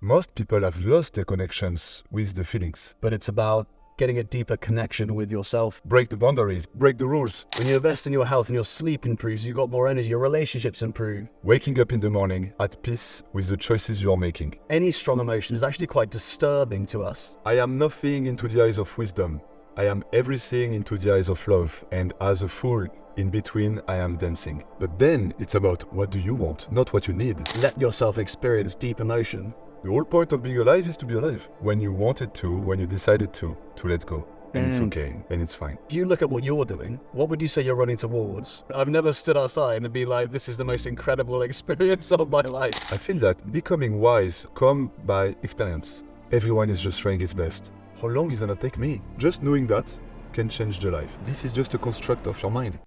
most people have lost their connections with the feelings. But it's about getting a deeper connection with yourself. Break the boundaries, break the rules. When you invest in your health and your sleep improves, you've got more energy, your relationships improve. Waking up in the morning at peace with the choices you're making. Any strong emotion is actually quite disturbing to us. I am nothing into the eyes of wisdom. I am everything into the eyes of love, and as a fool, in between I am dancing. But then it's about what do you want, not what you need. Let yourself experience deep emotion. The whole point of being alive is to be alive. When you wanted to, when you decided to let go. And it's okay, and it's fine. If you look at what you're doing, what would you say you're running towards? I've never stood outside and be like, this is the most incredible experience of my life. I feel that becoming wise comes by experience. Everyone is just trying his best. How long is it gonna take me? Just knowing that can change the life. This is just a construct of your mind.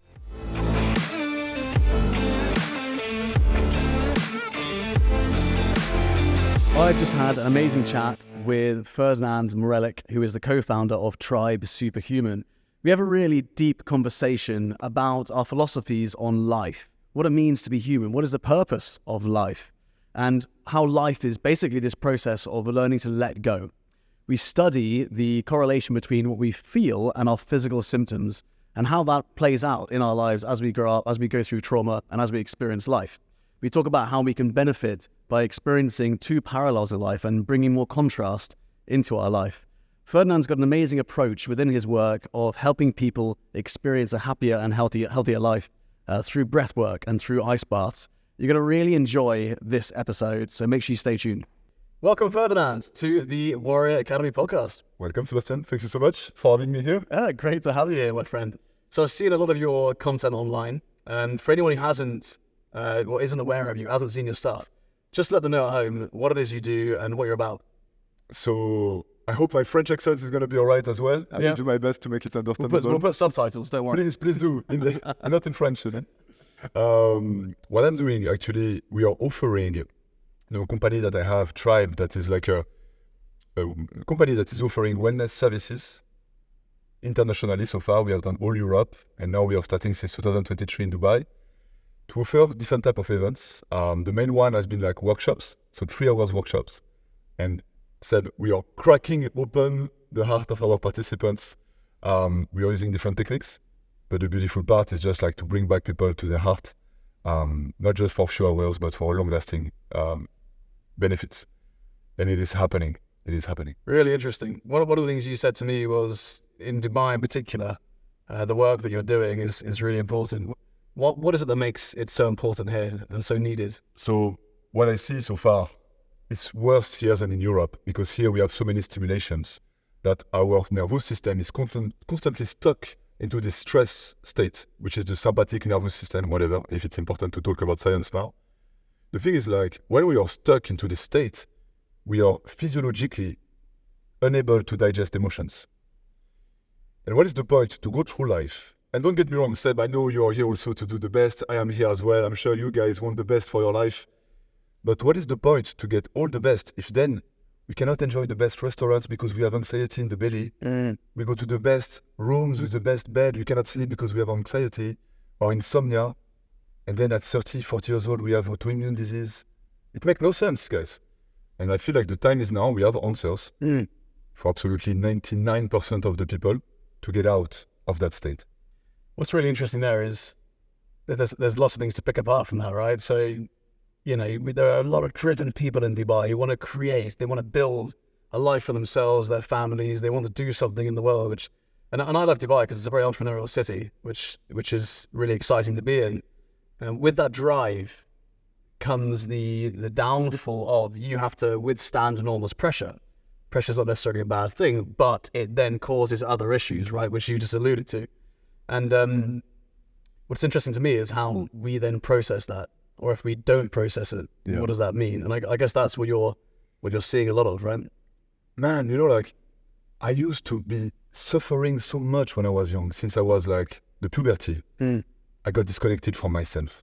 I've just had an amazing chat with Ferdinand Marellec, who is the co-founder of Tribes Superhuman. We have a really deep conversation about our philosophies on life, what it means to be human, what is the purpose of life, and how life is basically this process of learning to let go. We study the correlation between what we feel and our physical symptoms and how that plays out in our lives as we grow up, as we go through trauma, and as we experience life. We talk about how we can benefit by experiencing two parallels in life and bringing more contrast into our life. Ferdinand's got an amazing approach within his work of helping people experience a happier and healthier life through breathwork and through ice baths. You're going to really enjoy this episode, so make sure you stay tuned. Welcome, Ferdinand, to the Warrior Academy podcast. Welcome, Sebastian. Thank you so much for having me here. Great to have you here, my friend. So I've seen a lot of your content online, and for anyone who hasn't or isn't aware of you, hasn't seen your stuff, just let them know at home what it is you do and what you're about. So I hope my French accent is going to be all right as well. I will do my best to make it understandable. We'll put subtitles, don't worry. Please do. Not in French. What I'm doing, actually, we are offering a company that I have, Tribe, that is like a company that is offering wellness services internationally. So far, we have done all Europe, and now we are starting since 2023 in Dubai to offer different type of events. The main one has been like workshops, so 3 hours workshops, and said we are cracking open the heart of our participants. We are using different techniques, but the beautiful part is just like to bring back people to their heart, not just for a few hours, but for long-lasting benefits. And it is happening. It is happening. Really interesting. One of the things you said to me was, in Dubai in particular, the work that you're doing is really important. What is it that makes it so important here and so needed? So what I see so far, it's worse here than in Europe, because here we have so many stimulations that our nervous system is constantly stuck into this stress state, which is the sympathetic nervous system, whatever, if it's important to talk about science now. The thing is, like, when we are stuck into this state, we are physiologically unable to digest emotions. And what is the point to go through life? And don't get me wrong, Seb, I know you are here also to do the best. I am here as well. I'm sure you guys want the best for your life. But what is the point to get all the best if then we cannot enjoy the best restaurants because we have anxiety in the belly? We go to the best rooms with the best bed. We cannot sleep because we have anxiety or insomnia. And then at 30, 40 years old, we have autoimmune disease. It makes no sense, guys. And I feel like the time is now. We have answers for absolutely 99% of the people to get out of that state. What's really interesting there is that there's lots of things to pick apart from that, right? So, you know, there are a lot of driven people in Dubai who want to create, they want to build a life for themselves, their families, they want to do something in the world, and I love Dubai because it's a very entrepreneurial city, which is really exciting to be in. And with that drive comes the downfall of you have to withstand enormous pressure. Pressure's not necessarily a bad thing, but it then causes other issues, right, which you just alluded to. And what's interesting to me is how we then process that, or if we don't process it, what does that mean? And I guess that's what you're seeing a lot of, right? Man, you know, like, I used to be suffering so much when I was young, since I was like the puberty. I got disconnected from myself,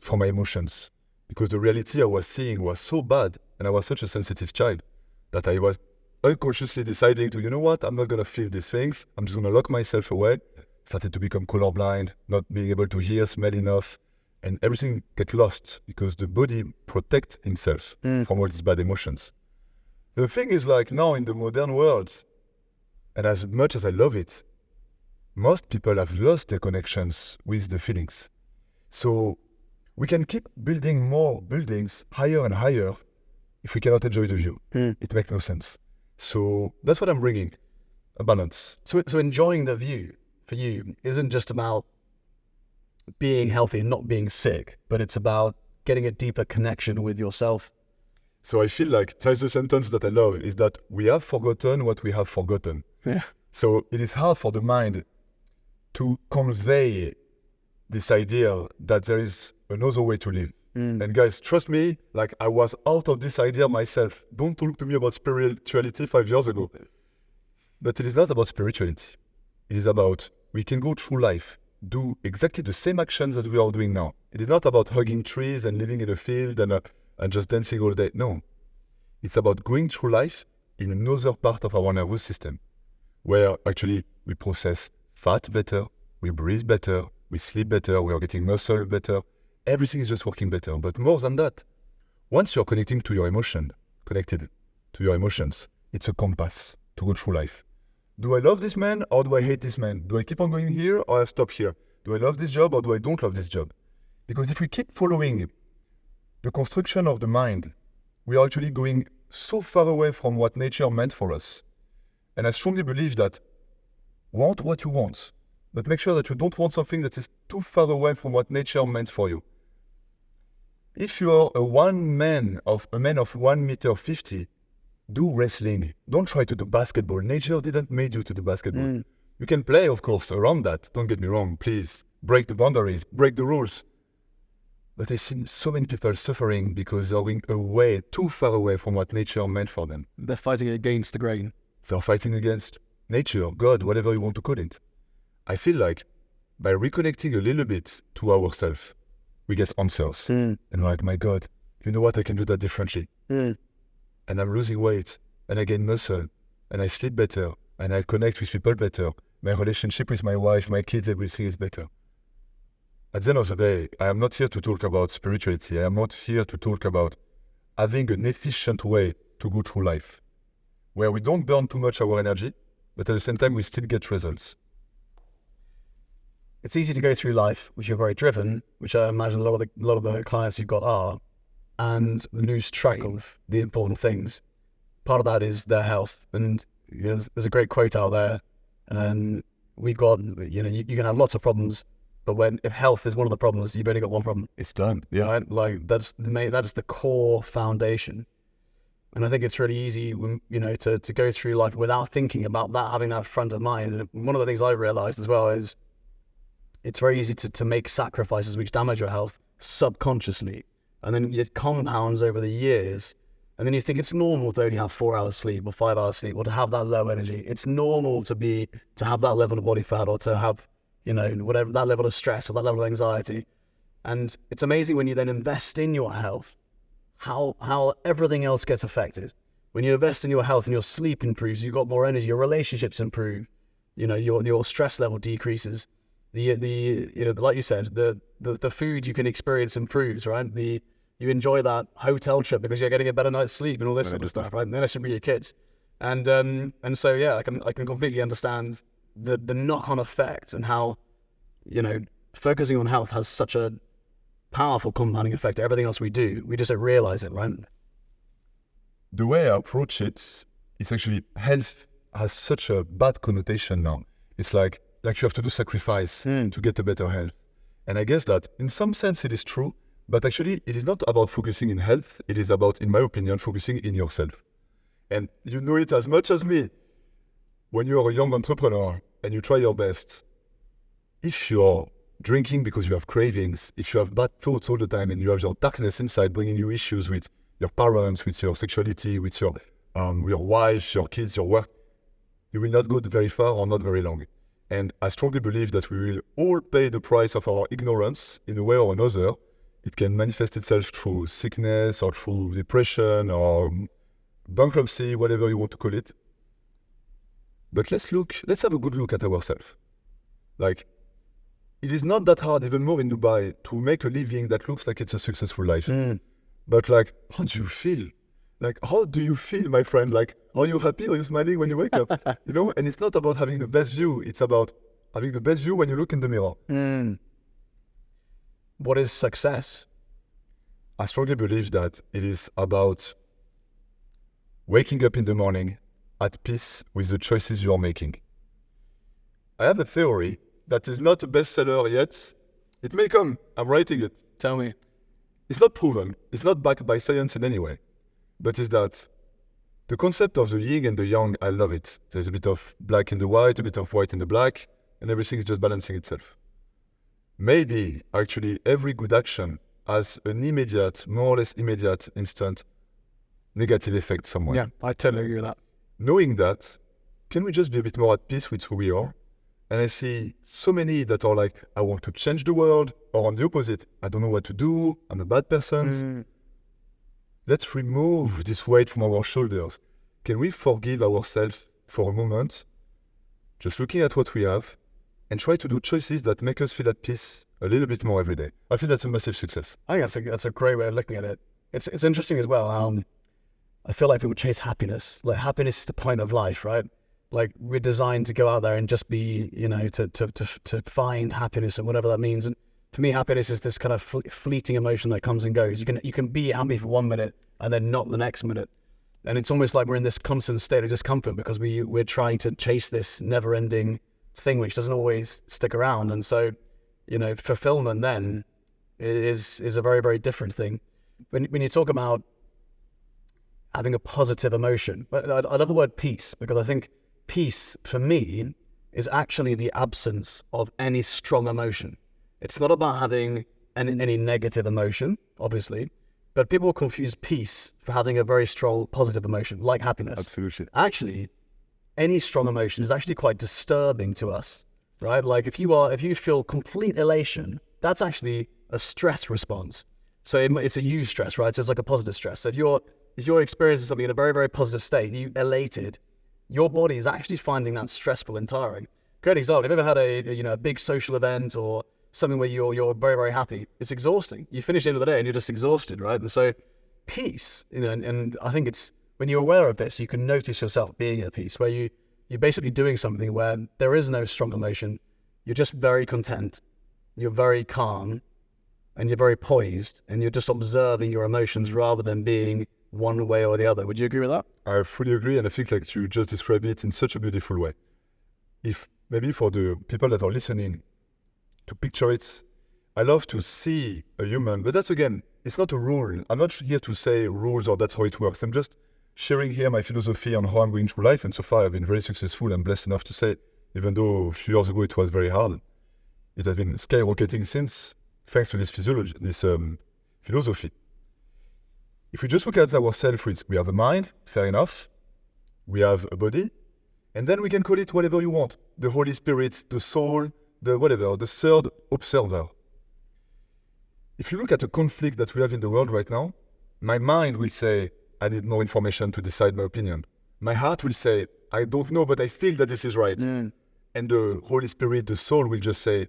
from my emotions, because the reality I was seeing was so bad, and I was such a sensitive child that I was unconsciously deciding to, you know what, I'm not going to feel these things. I'm just going to lock myself away. Started to become colorblind, not being able to hear, smell enough. and everything gets lost because the body protects himself from all these bad emotions. The thing is, like, now in the modern world, and as much as I love it, most people have lost their connections with the feelings. So we can keep building more buildings higher and higher if we cannot enjoy the view. It makes no sense. So that's what I'm bringing, a balance. So enjoying the view for you isn't just about being healthy and not being sick, but it's about getting a deeper connection with yourself. So I feel like there's a sentence that I love, is that we have forgotten what we have forgotten. Yeah. So it is hard for the mind to convey this idea that there is another way to live. And guys, trust me, like, I was out of this idea myself. Don't talk to me about spirituality 5 years ago. But it is not about spirituality. It is about, we can go through life, do exactly the same actions that we are doing now. It is not about hugging trees and living in a field and just dancing all day. No. It's about going through life in another part of our nervous system, where actually we process fat better, we breathe better, we sleep better, we are getting muscle better. Everything is just working better. But more than that, once you're connected to your emotions, it's a compass to go through life. Do I love this man or do I hate this man? Do I keep on going here or I stop here? Do I love this job or do I don't love this job? Because if we keep following the construction of the mind, we are actually going so far away from what nature meant for us. And I strongly believe that want what you want, but make sure that you don't want something that is too far away from what nature meant for you. If you are a man of 1.50 meters, do wrestling. Don't try to do basketball. Nature didn't make you to do basketball. You can play, of course, around that. Don't get me wrong. Please break the boundaries, break the rules. But I see so many people suffering because they're going away, too far away from what nature meant for them. They're fighting against the grain. They're fighting against nature, God, whatever you want to call it. I feel like by reconnecting a little bit to ourselves, we get answers. And we're like, my God, you know what? I can do that differently. And I'm losing weight, and I gain muscle, and I sleep better, and I connect with people better. My relationship with my wife, my kids, everything is better. At the end of the day, I am not here to talk about spirituality. I am not here to talk about having an efficient way to go through life, where we don't burn too much our energy, but at the same time, we still get results. It's easy to go through life, which you're very driven, which I imagine a lot of the clients you've got are, and lose track of the important things. Part of that is their health, and there's a great quote out there, and we've got, you can have lots of problems, but if health is one of the problems, you've only got one problem. It's done. Yeah. Right? Like that is the core foundation. And I think it's really easy, to go through life without thinking about that, having that front of mind. And one of the things I realized as well is it's very easy to make sacrifices which damage your health subconsciously. And then it compounds over the years. And then you think it's normal to only have 4 hours sleep or 5 hours sleep or to have that low energy. It's normal to have that level of body fat or to have, whatever, that level of stress or that level of anxiety. And it's amazing when you then invest in your health, how everything else gets affected. When you invest in your health and your sleep improves, you've got more energy, your relationships improve, your stress level decreases. Like you said, the food you can experience improves, right? You enjoy that hotel trip because you're getting a better night's sleep and all this sort of stuff, right? And then it should be your kids. And so, yeah, I can completely understand the knock-on effect and how, focusing on health has such a powerful compounding effect to everything else we do. We just don't realize it, right? The way I approach it is actually health has such a bad connotation now. It's like you have to do sacrifice to get a better health. And I guess that in some sense it is true, but actually it is not about focusing in health. It is about, in my opinion, focusing in yourself. And you know it as much as me. When you are a young entrepreneur and you try your best, if you're drinking because you have cravings, if you have bad thoughts all the time and you have your darkness inside bringing you issues with your parents, with your sexuality, with your wife, your kids, your work, you will not go very far or not very long. And I strongly believe that we will all pay the price of our ignorance in a way or another. It can manifest itself through sickness or through depression or bankruptcy, whatever you want to call it. But let's have a good look at ourselves. Like, it is not that hard, even more in Dubai, to make a living that looks like it's a successful life. But like, how do you feel? Like, how do you feel, my friend? Like, are you happy? Are you smiling when you wake up? You know, and it's not about having the best view. It's about having the best view when you look in the mirror. What is success? I strongly believe that it is about waking up in the morning at peace with the choices you are making. I have a theory that is not a bestseller yet. It may come. I'm writing it. Tell me. It's not proven. It's not backed by science in any way. But it's that the concept of the yin and the yang, I love it. There's a bit of black in the white, a bit of white in the black, and everything is just balancing itself. Maybe, actually, every good action has an immediate, more or less immediate, instant negative effect somewhere. Yeah, I totally agree with that. Knowing that, can we just be a bit more at peace with who we are? And I see so many that are like, I want to change the world, or on the opposite, I don't know what to do, I'm a bad person. Let's remove this weight from our shoulders. Can we forgive ourselves for a moment, just looking at what we have, and try to do choices that make us feel at peace a little bit more every day? I feel that's a massive success. I think that's a great way of looking at it. It's interesting as well. I feel like people chase happiness. Like happiness is the point of life, right? Like we're designed to go out there and just be, you know, to find happiness and whatever that means. And for me, happiness is this kind of fleeting emotion that comes and goes. You can be happy for 1 minute and then not the next minute. And it's almost like we're in this constant state of discomfort because we're trying to chase this never-ending thing which doesn't always stick around. And so, you know, fulfillment then is a very, very different thing. When you talk about having a positive emotion, but I love the word peace, because I think peace for me is actually the absence of any strong emotion. It's not about having any negative emotion, obviously, but people confuse peace for having a very strong positive emotion, like happiness. Absolutely. Actually, any strong emotion is actually quite disturbing to us, right? Like if you feel complete elation, that's actually a stress response. So it's a eustress, right? So it's like a positive stress. So if you're experiencing something in a very, very positive state, you elated, your body is actually finding that stressful and tiring. Great example. Have you ever had a big social event or something where you're very, very happy? It's exhausting. You finish the end of the day and you're just exhausted, right? And so peace, and I think it's when you're aware of this, you can notice yourself being at peace, where you're basically doing something where there is no strong emotion. You're just very content. You're very calm and you're very poised and you're just observing your emotions rather than being one way or the other. Would you agree with that? I fully agree, and I think like you just described it in such a beautiful way. If maybe for the people that are listening to picture it, I love to see a human, but that's again, it's not a rule. I'm not here to say rules or that's how it works. I'm just sharing here my philosophy on how I'm going through life, and so far I've been very successful and blessed enough to say, even though a few years ago it was very hard, it has been skyrocketing since, thanks to this philosophy. If we just look at ourselves, we have a mind, fair enough. We have a body, and then we can call it whatever you want. The Holy Spirit, the soul, the whatever, the third observer. If you look at the conflict that we have in the world right now, my mind will say, I need more information to decide my opinion. My heart will say, I don't know, but I feel that this is right. And the Holy Spirit, the soul, will just say,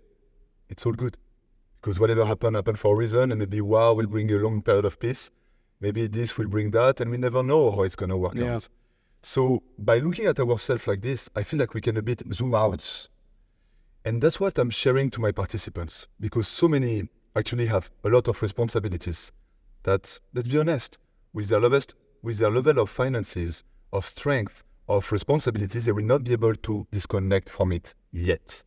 it's all good. Because whatever happened for a reason, and maybe war will bring a long period of peace. Maybe this will bring that, and we never know how it's going to work out. So by looking at ourselves like this, I feel like we can a bit zoom out. And that's what I'm sharing to my participants, because so many actually have a lot of responsibilities that, let's be honest, with their level of finances, of strength, of responsibilities, they will not be able to disconnect from it yet.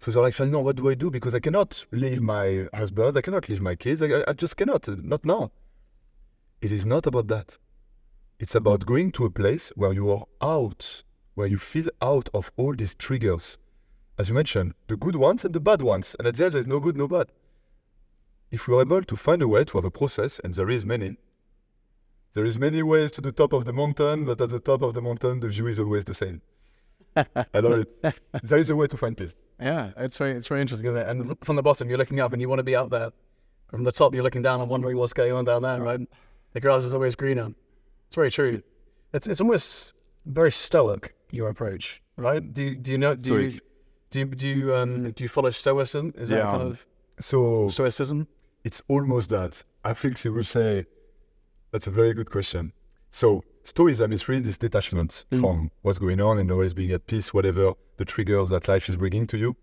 So they're like, Ferdinand, what do I do? Because I cannot leave my husband, I cannot leave my kids, I just cannot, not now. It is not about that. It's about going to a place where you are out, where you feel out of all these triggers. As you mentioned, the good ones and the bad ones. And at the end, there's no good, no bad. If we are able to find a way to have a process, and there is many ways to the top of the mountain, but at the top of the mountain, the view is always the same. I love it. There is a way to find peace. Yeah, it's very interesting, isn't it? And from the bottom, you're looking up and you want to be up there. From the top, you're looking down and wondering what's going on down there, right? The grass is always greener. It's very true. It's almost very stoic, your approach, right? Do Do you follow Stoicism? Is that kind of so Stoicism? it's almost that. I think you would say that's a very good question. So Stoicism is really this detachment from what's going on and always being at peace, whatever the triggers that life is bringing to you.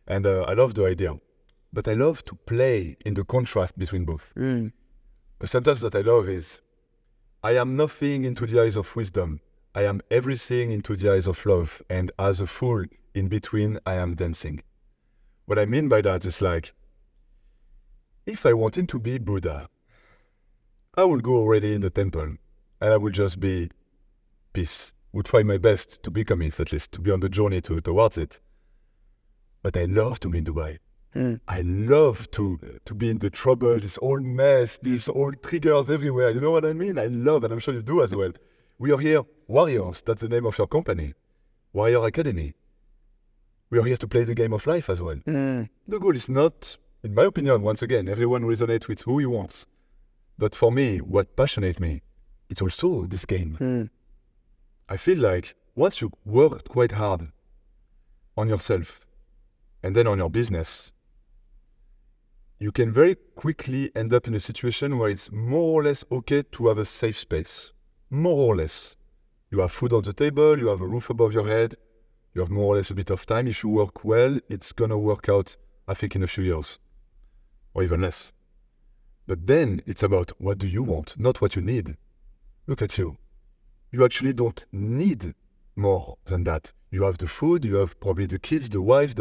And I love the idea. But I love to play in the contrast between both. A sentence that I love is, I am nothing into the eyes of wisdom. I am everything into the eyes of love. And as a fool, in between, I am dancing. What I mean by that is like, if I wanted to be Buddha, I would go already in the temple and I would just be peace. Would try my best to become it, at least, to be on the journey towards it. But I love to be in Dubai. I love to be in the trouble, this old mess, these old triggers everywhere. You know what I mean? I love, and I'm sure you do as well. We are here, warriors. That's the name of your company. Warrior Academy. We are here to play the game of life as well. The goal is not, in my opinion, once again, everyone resonates with who he wants. But for me, what passionates me, it's also this game. I feel like once you worked quite hard on yourself and then on your business, you can very quickly end up in a situation where it's more or less okay to have a safe space. More or less. You have food on the table, you have a roof above your head, you have more or less a bit of time. If you work well, it's going to work out, I think, in a few years. Or even less. But then it's about what do you want, not what you need. Look at you. You actually don't need more than that. You have the food, you have probably the kids, the wife,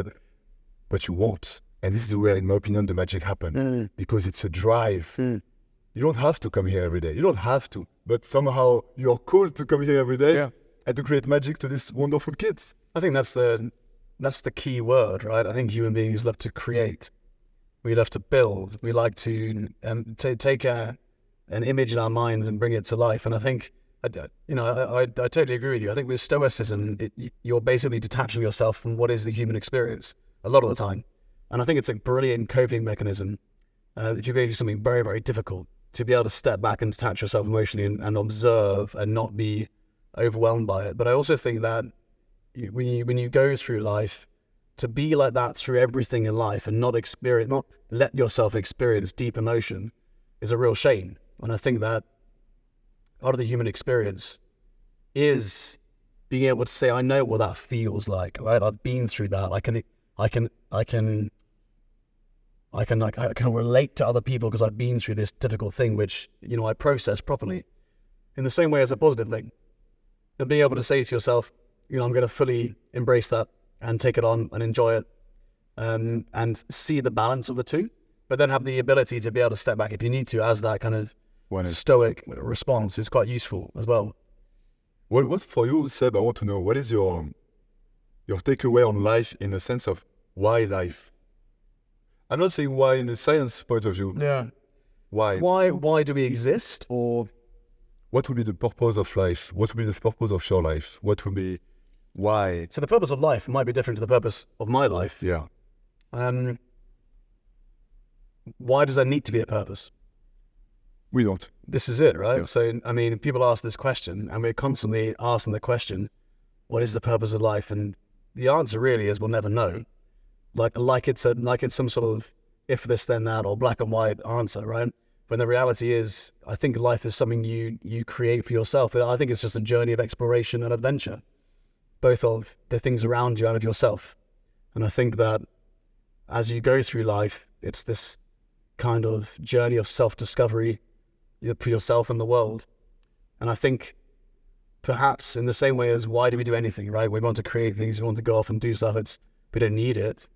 but you want. And this is where, in my opinion, the magic happens. Because it's a drive. You don't have to come here every day. You don't have to. But somehow you're called to come here every day and to create magic to these wonderful kids. I think that's the key word, right? I think human beings love to create. We love to build. We like to take an image in our minds and bring it to life. And I think, I totally agree with you. I think with Stoicism, you're basically detaching yourself from what is the human experience a lot of the time. And I think it's a brilliant coping mechanism. If you're going through something very, very difficult, to be able to step back and detach yourself emotionally and observe and not be overwhelmed by it. But I also think that when you go through life, to be like that through everything in life and not let yourself experience deep emotion is a real shame. And I think that part of the human experience is being able to say, I know what that feels like, right? I've been through that. I can relate to other people because I've been through this difficult thing, which, I process properly in the same way as a positive thing. And being able to say to yourself, I'm going to fully embrace that and take it on and enjoy it, and see the balance of the two, but then have the ability to be able to step back if you need to, as that kind of stoic response is quite useful as well. What for you, Seb, I want to know, what is your takeaway on life in the sense of why life? I'm not saying why in the science point of view. Yeah. Why? Why do we exist? Or what would be the purpose of life? What would be the purpose of your life? What would be why? So the purpose of life might be different to the purpose of my life. Yeah. Why does there need to be a purpose? We don't. This is it, right? Yeah. So, people ask this question, and we're constantly asking the question, what is the purpose of life? And the answer really is we'll never know. Like it's some sort of if this then that or black and white answer, right? When the reality is, I think life is something you create for yourself. I think it's just a journey of exploration and adventure, both of the things around you and of yourself. And I think that as you go through life, it's this kind of journey of self-discovery for yourself and the world. And I think perhaps in the same way as why do we do anything, right? We want to create things, we want to go off and do stuff. We don't need it.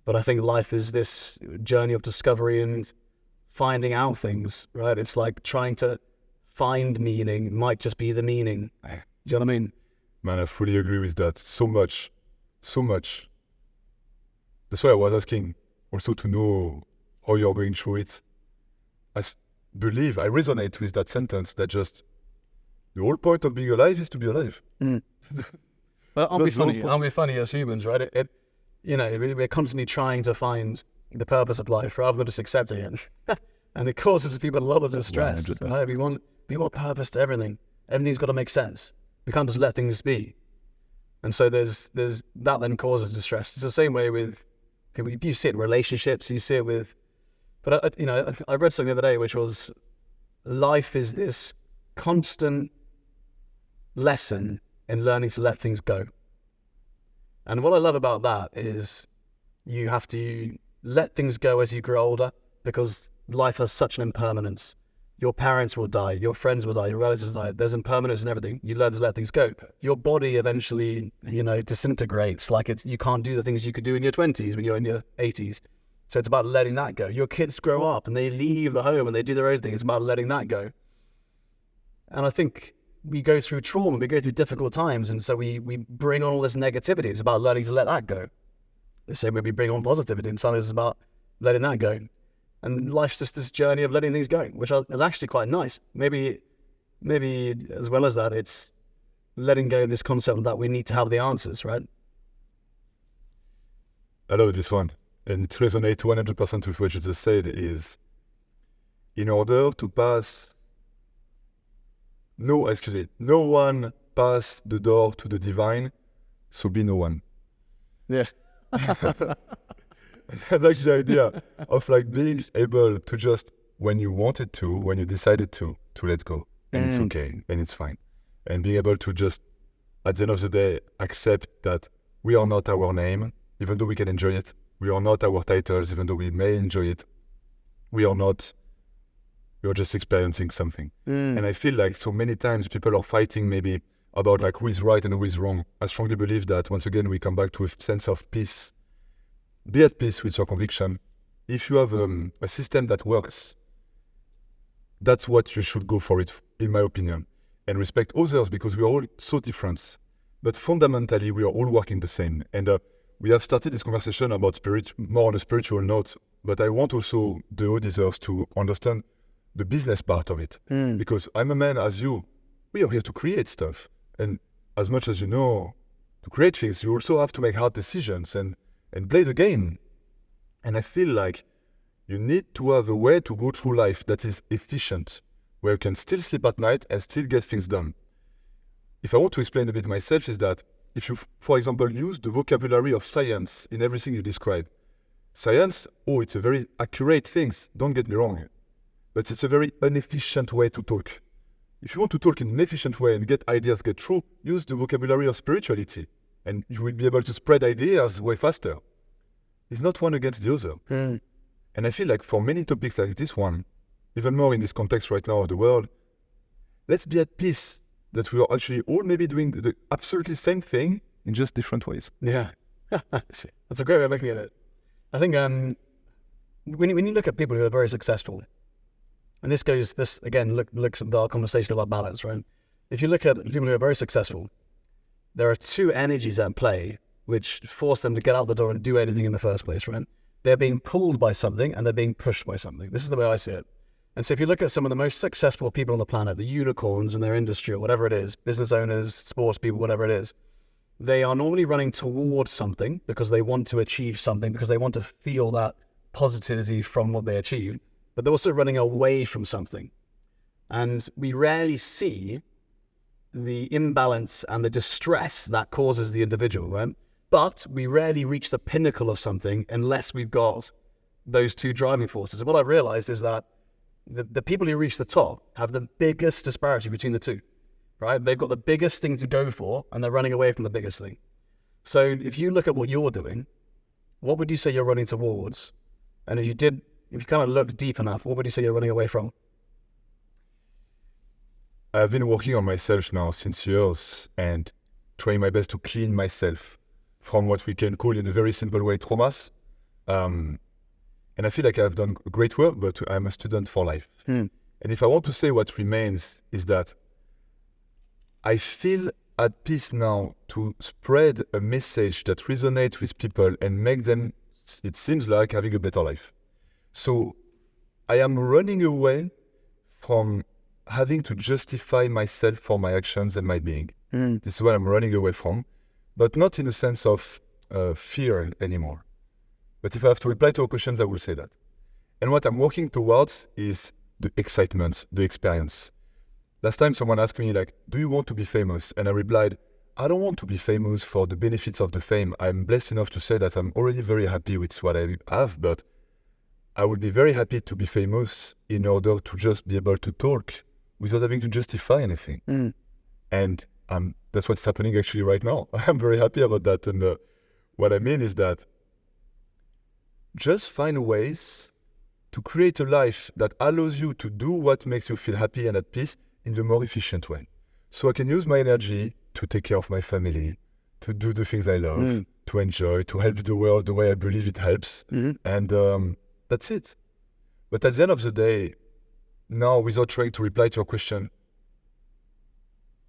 But I think life is this journey of discovery and finding out things, right? It's like trying to find meaning might just be the meaning. Do you know what I mean? Man, I fully agree with that. So much. That's why I was asking also to know how you're going through it. I resonate with that sentence that just the whole point of being alive is to be alive. Well, aren't we funny as humans, right? We're constantly trying to find the purpose of life rather than just accepting it. And it causes people a lot of distress. Right? We want purpose to everything. Everything's got to make sense. We can't just let things be. And so there's that then causes distress. It's the same way with people. You see it in relationships, you see it with, but I read something the other day, which was life is this constant lesson in learning to let things go. And what I love about that is you have to let things go as you grow older, because life has such an impermanence. Your parents will die, your friends will die, your relatives will die. There's impermanence in everything. You learn to let things go. Your body eventually, disintegrates. Like you can't do the things you could do in your 20s when you're in your 80s. So it's about letting that go. Your kids grow up and they leave the home and they do their own thing. It's about letting that go. And I think we go through trauma, we go through difficult times, and so we bring on all this negativity. It's about learning to let that go. The same way we bring on positivity, and sometimes it's about letting that go. And life's just this journey of letting things go, which is actually quite nice. Maybe as well as that, it's letting go of this concept that we need to have the answers, right? I love this one. And it resonates 100% with what you just said, is in order to pass, no one pass the door to the divine, so be no one. Yeah. I like the idea of like being able to just, when you wanted to, when you decided to let go, and it's okay, and it's fine. And being able to just, at the end of the day, accept that we are not our name, even though we can enjoy it. We are not our titles, even though we may enjoy it. We are just experiencing something. And I feel like so many times people are fighting maybe about like who is right and who is wrong. I strongly believe that once again, we come back to a sense of peace. Be at peace with your conviction. If you have a system that works, that's what you should go for it, in my opinion. And respect others, because we are all so different. But fundamentally, we are all working the same. And we have started this conversation about more on a spiritual note, but I want also the auditors to understand the business part of it. Because I'm a man as you. We are here to create stuff. And as much as you know to create things, you also have to make hard decisions and play the game. And I feel like you need to have a way to go through life that is efficient, where you can still sleep at night and still get things done. If I want to explain a bit myself, is that if you, for example, use the vocabulary of science in everything you describe, science, it's a very accurate thing, don't get me wrong, but it's a very inefficient way to talk. If you want to talk in an efficient way and get ideas get through, use the vocabulary of spirituality, and you will be able to spread ideas way faster. It's not one against the other. And I feel like for many topics like this one, even more in this context right now of the world, let's be at peace that we are actually all maybe doing the absolutely same thing in just different ways. Yeah. That's a great way of looking at it. I think when you look at people who are very successful, and this again looks at our conversation about balance, right? If you look at people who are very successful, there are two energies at play which force them to get out the door and do anything in the first place, right? They're being pulled by something and they're being pushed by something. This is the way I see it. And so if you look at some of the most successful people on the planet, the unicorns in their industry or whatever it is, business owners, sports people, whatever it is, they are normally running towards something because they want to achieve something, because they want to feel that positivity from what they achieve, but they're also running away from something. And we rarely see the imbalance and the distress that causes the individual, right? But we rarely reach the pinnacle of something unless we've got those two driving forces. And what I've realized is that the people who reach the top have the biggest disparity between the two, right? They've got the biggest thing to go for and they're running away from the biggest thing. So if you look at what you're doing, what would you say you're running towards? And if you kind of look deep enough, what would you say you're running away from? I've been working on myself now since years and trying my best to clean myself from what we can call in a very simple way traumas. And I feel like I've done great work, but I'm a student for life. And if I want to say what remains is that I feel at peace now to spread a message that resonates with people and make them, it seems like, having a better life. So I am running away from having to justify myself for my actions and my being. This is what I'm running away from, but not in a sense of fear anymore. But if I have to reply to your questions, I will say that. And what I'm working towards is the excitement, the experience. Last time someone asked me, like, do you want to be famous? And I replied, I don't want to be famous for the benefits of the fame. I'm blessed enough to say that I'm already very happy with what I have, but I would be very happy to be famous in order to just be able to talk without having to justify anything. And that's what's happening actually right now. I'm very happy about that. And what I mean is that just find ways to create a life that allows you to do what makes you feel happy and at peace in the more efficient way. So I can use my energy to take care of my family, to do the things I love, to enjoy, to help the world the way I believe it helps. And that's it. But at the end of the day, now without trying to reply to your question,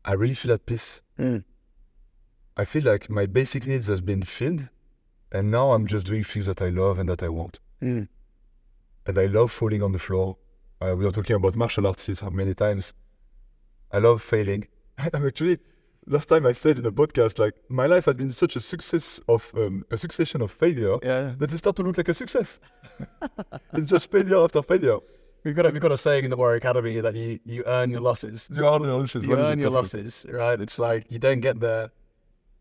I really feel at peace. I feel like my basic needs has been filled, and now I'm just doing things that I love and that I want. And I love falling on the floor. We were talking about martial arts many times. I love failing. I'm actually, last time I said in a podcast, like, my life has been such a succession of failure that it started to look like a success. It's just failure after failure. We've got a saying in the Warrior Academy that you earn your losses. You earn your losses, right? It's like you don't get the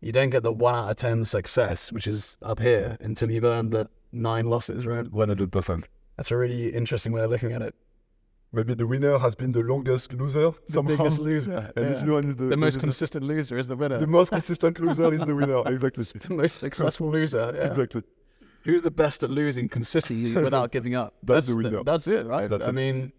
1 out of 10 success, which is up here, until you've earned the 9 losses, right? 100%. That's a really interesting way of looking at it. Maybe the winner has been the longest loser. The biggest loser. And this one is the most consistent loser is the winner. The most consistent loser is the winner, exactly. The most successful loser, yeah. Exactly. Who's the best at losing consistently without giving up? That's the winner. That's it, right? I mean,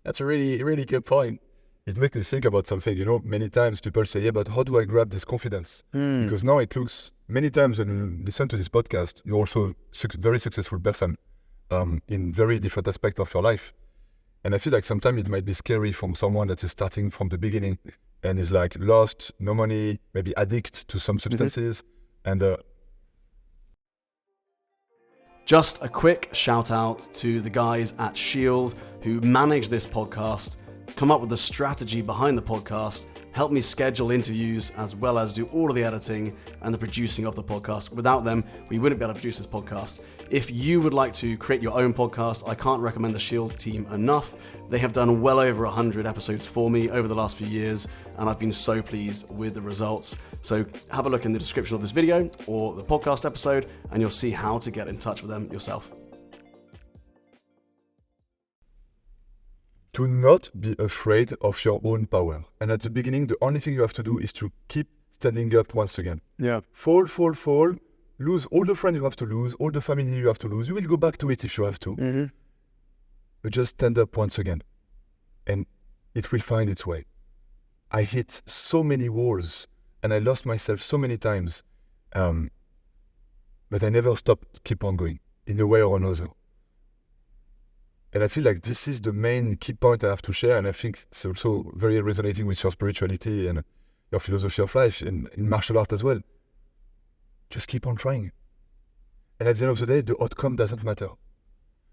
that's a really, really good point. It makes me think about something, many times people say, yeah, but how do I grab this confidence? Because now it looks, many times when you listen to this podcast, you're also a very successful person in very different aspects of your life. And I feel like sometimes it might be scary from someone that is starting from the beginning and is like lost, no money, maybe addict to some substances. And just a quick shout out to the guys at Shield who manage this podcast, come up with the strategy behind the podcast, help me schedule interviews, as well as do all of the editing and the producing of the podcast. Without them, we wouldn't be able to produce this podcast. If you would like to create your own podcast, I can't recommend the Shield team enough. They have done well over 100 episodes for me over the last few years, and I've been so pleased with the results. So have a look in the description of this video or the podcast episode, and you'll see how to get in touch with them yourself. Do not be afraid of your own power. And at the beginning, the only thing you have to do is to keep standing up once again. Yeah. Fall. Lose all the friends you have to lose, all the family you have to lose. You will go back to it if you have to. But just stand up once again. And it will find its way. I hit so many walls and I lost myself so many times. But I never stopped, keep on going in a way or another. And I feel like this is the main key point I have to share. And I think it's also very resonating with your spirituality and your philosophy of life in martial art as well. Just keep on trying. And at the end of the day, the outcome doesn't matter.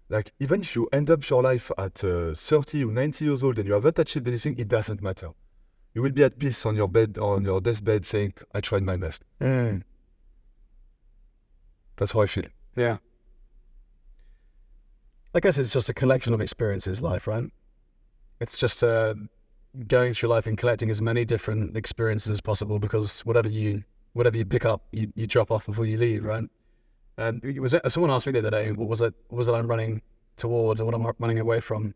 Like, even if you end up your life at 30 or 90 years old and you haven't achieved anything, it doesn't matter. You will be at peace on your bed, on your deathbed, saying, I tried my best. That's how I feel. Yeah. I guess it's just a collection of experiences, life, right? It's just going through life and collecting as many different experiences as possible, because whatever you pick up, you drop off before you leave, right? And someone asked me the other day, what was it I'm running towards or what I'm running away from?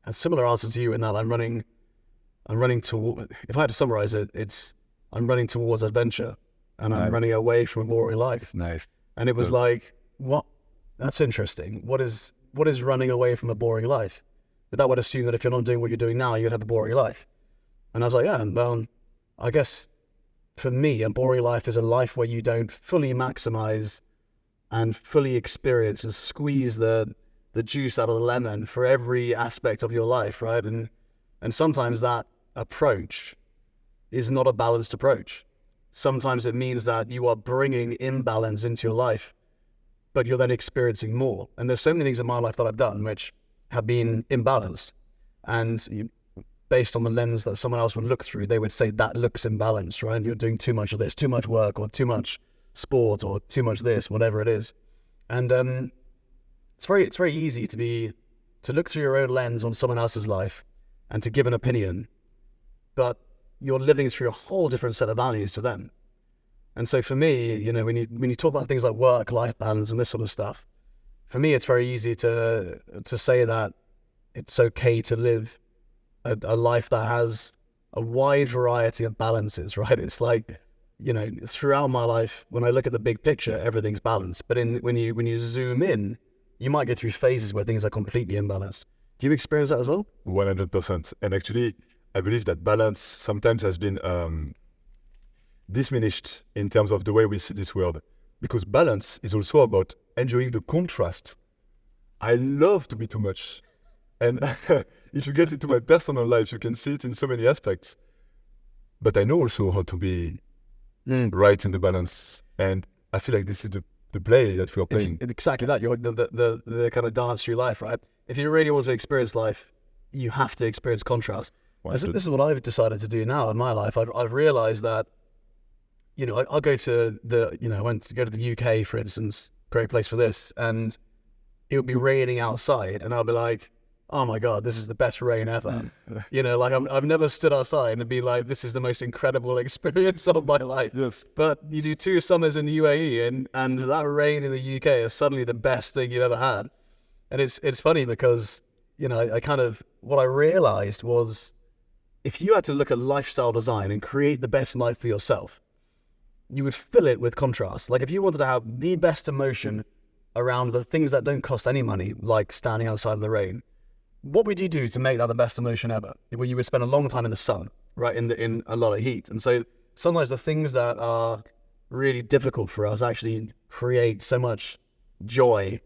And similar answer to you in that I'm running toward, if I had to summarize it, I'm running towards adventure and I'm running away from a boring life. Nice. And it was like, what? That's interesting. What is running away from a boring life? But that would assume that if you're not doing what you're doing now, you'd have a boring life. And I was like, yeah, well, I guess for me, a boring life is a life where you don't fully maximize and fully experience and squeeze the juice out of the lemon for every aspect of your life, right? And sometimes that approach is not a balanced approach. Sometimes it means that you are bringing imbalance into your life, but you're then experiencing more. And there's so many things in my life that I've done which have been imbalanced. And based on the lens that someone else would look through, they would say that looks imbalanced, right? You're doing too much of this, too much work, or too much sport, or too much this, whatever it is. And it's very easy to look through your own lens on someone else's life and to give an opinion. But you're living through a whole different set of values to them. And so for me, you know, when you talk about things like work-life balance and this sort of stuff, for me, it's very easy to say that it's okay to live a life that has a wide variety of balances, right? It's like, you know, throughout my life, when I look at the big picture, everything's balanced. But when you zoom in, you might go through phases where things are completely imbalanced. Do you experience that as well? 100%. And actually, I believe that balance sometimes has been diminished in terms of the way we see this world. Because balance is also about enjoying the contrast. I love to be too much. And if you get into my personal life, you can see it in so many aspects. But I know also how to be right in the balance. And I feel like this is the play that we are playing. It's exactly that. You're the kind of dance through life, right? If you really want to experience life, you have to experience contrast. This is what I've decided to do now in my life. I've realized that, you know, I'll go to I went to go to the UK, for instance, great place for this, and it would be raining outside, and I'll be like, oh my God, this is the best rain ever. You know, like I've never stood outside and be like, this is the most incredible experience of my life. Yes. But you do 2 summers in the UAE and that rain in the UK is suddenly the best thing you've ever had. And it's funny because, you know, what I realized was if you had to look at lifestyle design and create the best life for yourself, you would fill it with contrast. Like if you wanted to have the best emotion around the things that don't cost any money, like standing outside in the rain, what would you do to make that the best emotion ever? Well, you would spend a long time in the sun, right, in a lot of heat. And so sometimes the things that are really difficult for us actually create so much joy.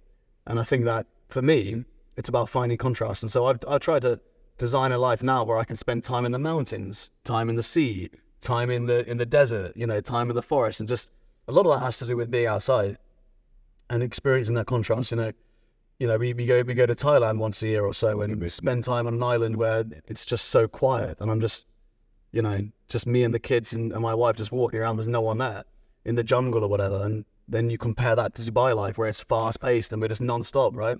And I think that for me, it's about finding contrast. And so I've tried to design a life now where I can spend time in the mountains, time in the sea, time in the desert, you know, time in the forest. And just a lot of that has to do with being outside and experiencing that contrast, You know, we go to Thailand once a year or so, and we spend time on an island where it's just so quiet, and I'm just, you know, just me and the kids and my wife just walking around. There's no one there in the jungle or whatever. And then you compare that to Dubai life, where it's fast paced and we're just non-stop, right?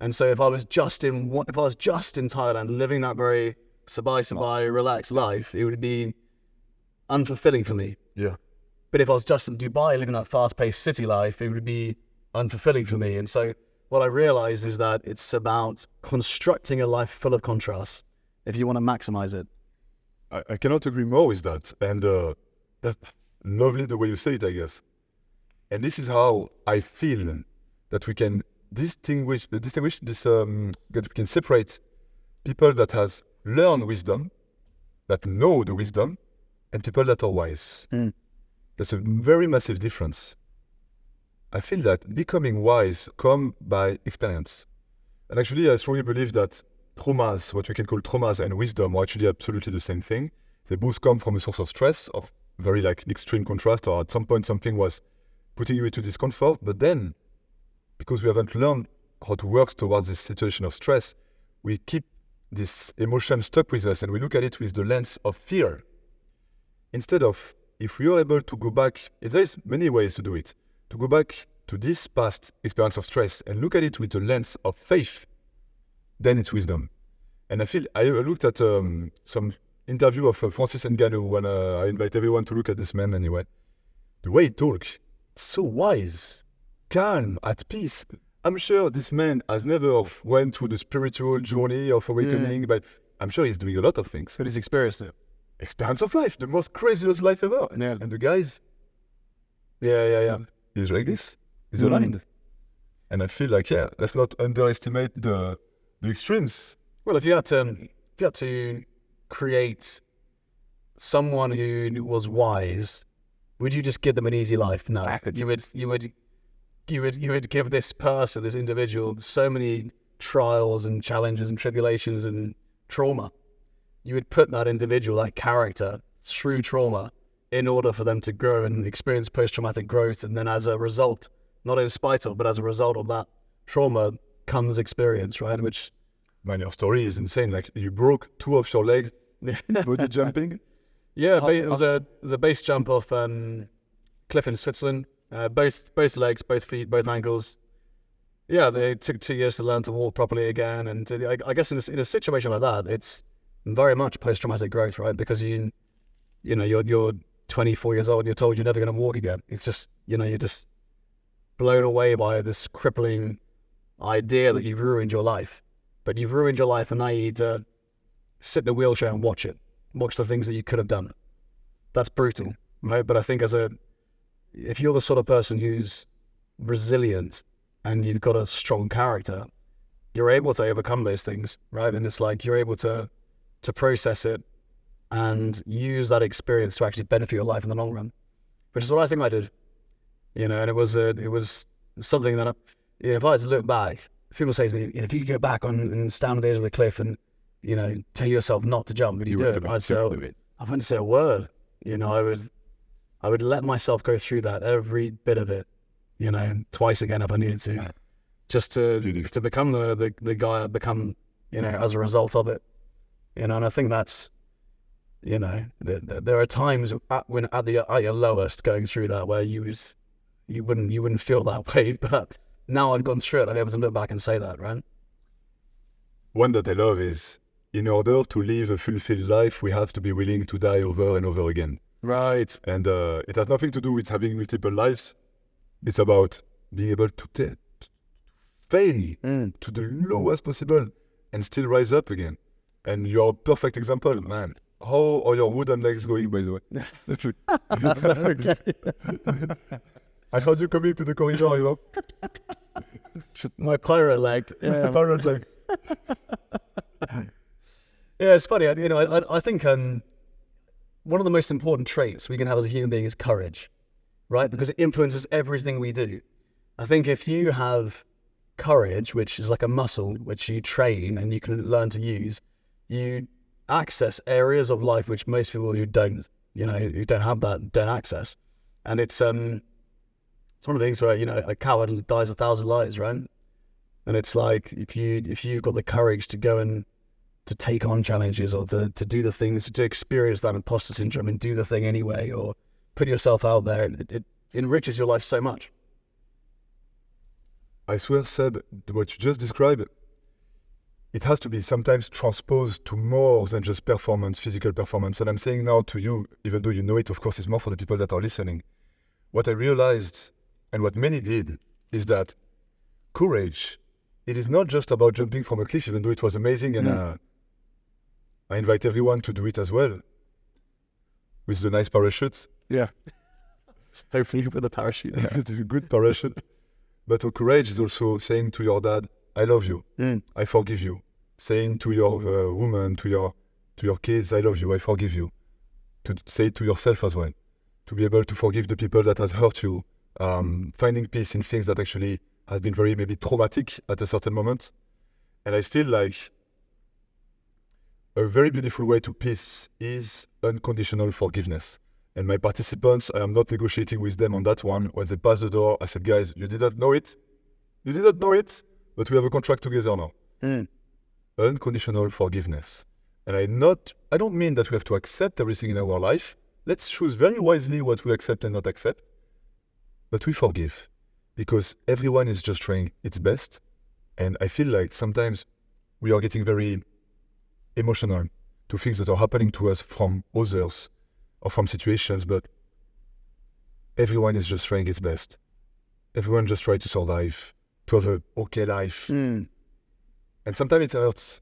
And so if I was just in Thailand, living that very sabai, relaxed life, it would be unfulfilling for me. Yeah. But if I was just in Dubai, living that fast paced city life, it would be unfulfilling for me. And so what I realized is that it's about constructing a life full of contrasts if you want to maximize it. I cannot agree more with that. And that's lovely the way you say it, I guess. And this is how I feel that we can distinguish this, that we can separate people that has learned wisdom, that know the wisdom, and people that are wise. That's a very massive difference. I feel that becoming wise comes by experience. And actually, I strongly believe that traumas, what we can call traumas and wisdom, are actually absolutely the same thing. They both come from a source of stress, of very like extreme contrast, or at some point something was putting you into discomfort. But then, because we haven't learned how to work towards this situation of stress, we keep this emotion stuck with us and we look at it with the lens of fear. Instead of, if we are able to go back, there's many ways to do it, to go back to this past experience of stress and look at it with the lens of faith, then it's wisdom. And I looked at some interview of Francis Ngannou when I invite everyone to look at this man anyway. The way he talks, it's so wise, calm, at peace. I'm sure this man has never went through the spiritual journey of awakening, but I'm sure he's doing a lot of things. But he's experienced it. Experience of life, the most craziest life ever. Yeah. And the guys, he's like this. He's aligned. And I feel like, let's not underestimate the extremes. Well, if you had to create someone who was wise, would you just give them an easy life? No. You would give this person, this individual, so many trials and challenges and tribulations and trauma. You would put that individual, that character, through trauma in order for them to grow and experience post-traumatic growth. And then as a result, not in spite of, but as a result of that trauma comes experience, right? Which, man, your story is insane. Like, you broke 2 of your legs body jumping. Yeah, it was a base jump off cliff in Switzerland. Both legs, both feet, both ankles. Yeah, they took 2 years to learn to walk properly again. And I guess in a situation like that, it's very much post-traumatic growth, right? Because you you're 24 years old and you're told you're never going to walk again. It's just, you're just blown away by this crippling idea that you've ruined your life. But you've ruined your life, and now you need to sit in a wheelchair and watch the things that you could have done. That's brutal, right? But I think if you're the sort of person who's resilient and you've got a strong character, you're able to overcome those things, right? And it's like you're able to process it and use that experience to actually benefit your life in the long run, which is what I think I did. And it was something that if I had to look back, people say to me, if you could go back and stand on the edge of the cliff and tell yourself not to jump, would you do it? I wouldn't say a word. I would let myself go through that, every bit of it, twice again if I needed to, just to become the guy I've become, as a result of it. And I think that's, there are times when at your lowest going through that where you wouldn't feel that way, but now I've gone through it, I'm able to look back and say that, right? One that I love is, in order to live a fulfilled life, we have to be willing to die over and over again. Right. And it has nothing to do with having multiple lives. It's about being able to fail to the lowest possible and still rise up again. And you're a perfect example, man. How are your wooden legs going, by the way? The truth. I heard you coming to the corridor, My pirate leg. Yeah. Pirate leg. Yeah, it's funny. I think one of the most important traits we can have as a human being is courage, right? Because it influences everything we do. I think if you have courage, which is like a muscle which you train and you can learn to use, you access areas of life which most people who don't have that, don't access. And it's one of the things where, a coward dies 1,000 lives, right? And it's like, if you've got the courage to go and to take on challenges or to do the things, to experience that imposter syndrome and do the thing anyway, or put yourself out there, it enriches your life so much. I swear, Seb, what you just described, it has to be sometimes transposed to more than just performance, physical performance. And I'm saying now to you, even though you know it, of course, it's more for the people that are listening. What I realized, and what many did, is that courage, it is not just about jumping from a cliff, even though it was amazing, and I invite everyone to do it as well, with the nice parachutes. Yeah. Hopefully with a parachute. Yeah. With a good parachute. But courage is also saying to your dad, I love you, I forgive you. Saying to your woman, to your kids, I love you, I forgive you. To say it to yourself as well. To be able to forgive the people that has hurt you. Finding peace in things that actually has been very maybe traumatic at a certain moment. And I still like a very beautiful way to peace is unconditional forgiveness. And my participants, I am not negotiating with them on that one. When they pass the door, I said, guys, you didn't know it, but we have a contract together now. Unconditional forgiveness. And I don't mean that we have to accept everything in our life. Let's choose very wisely what we accept and not accept. But we forgive. Because everyone is just trying its best. And I feel like sometimes we are getting very emotional to things that are happening to us from others or from situations, but everyone is just trying its best. Everyone just tries to survive, to have an okay life. And sometimes it hurts,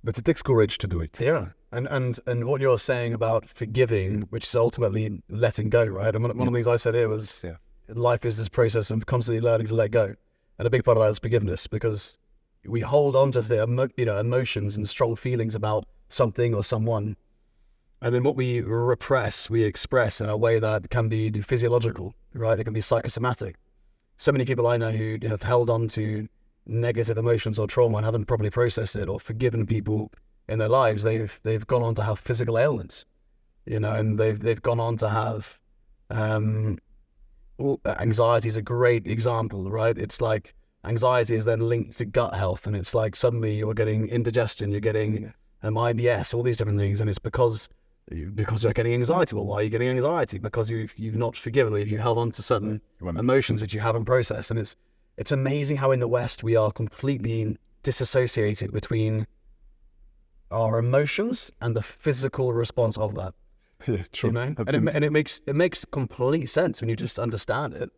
but it takes courage to do it. Yeah. And what you're saying about forgiving, which is ultimately letting go, right? And one of the things I said here was life is this process of constantly learning to let go. And a big part of that is forgiveness, because we hold on to the emotions and strong feelings about something or someone. And then what we repress, we express in a way that can be physiological, right? It can be psychosomatic. So many people I know who have held on to negative emotions or trauma and haven't properly processed it or forgiven people in their lives, they've gone on to have physical ailments, and they've gone on to have anxiety is a great example, right? It's like anxiety is then linked to gut health, and it's like suddenly you're getting indigestion, you're getting IBS, all these different things, and it's because you're getting anxiety. Well, why are you getting anxiety? Because you've not forgiven, you held on to certain emotions which you haven't processed. And it's amazing how in the West we are completely disassociated between our emotions and the physical response of that. Yeah, true. You know, Absolutely. and it makes complete sense when you just understand it.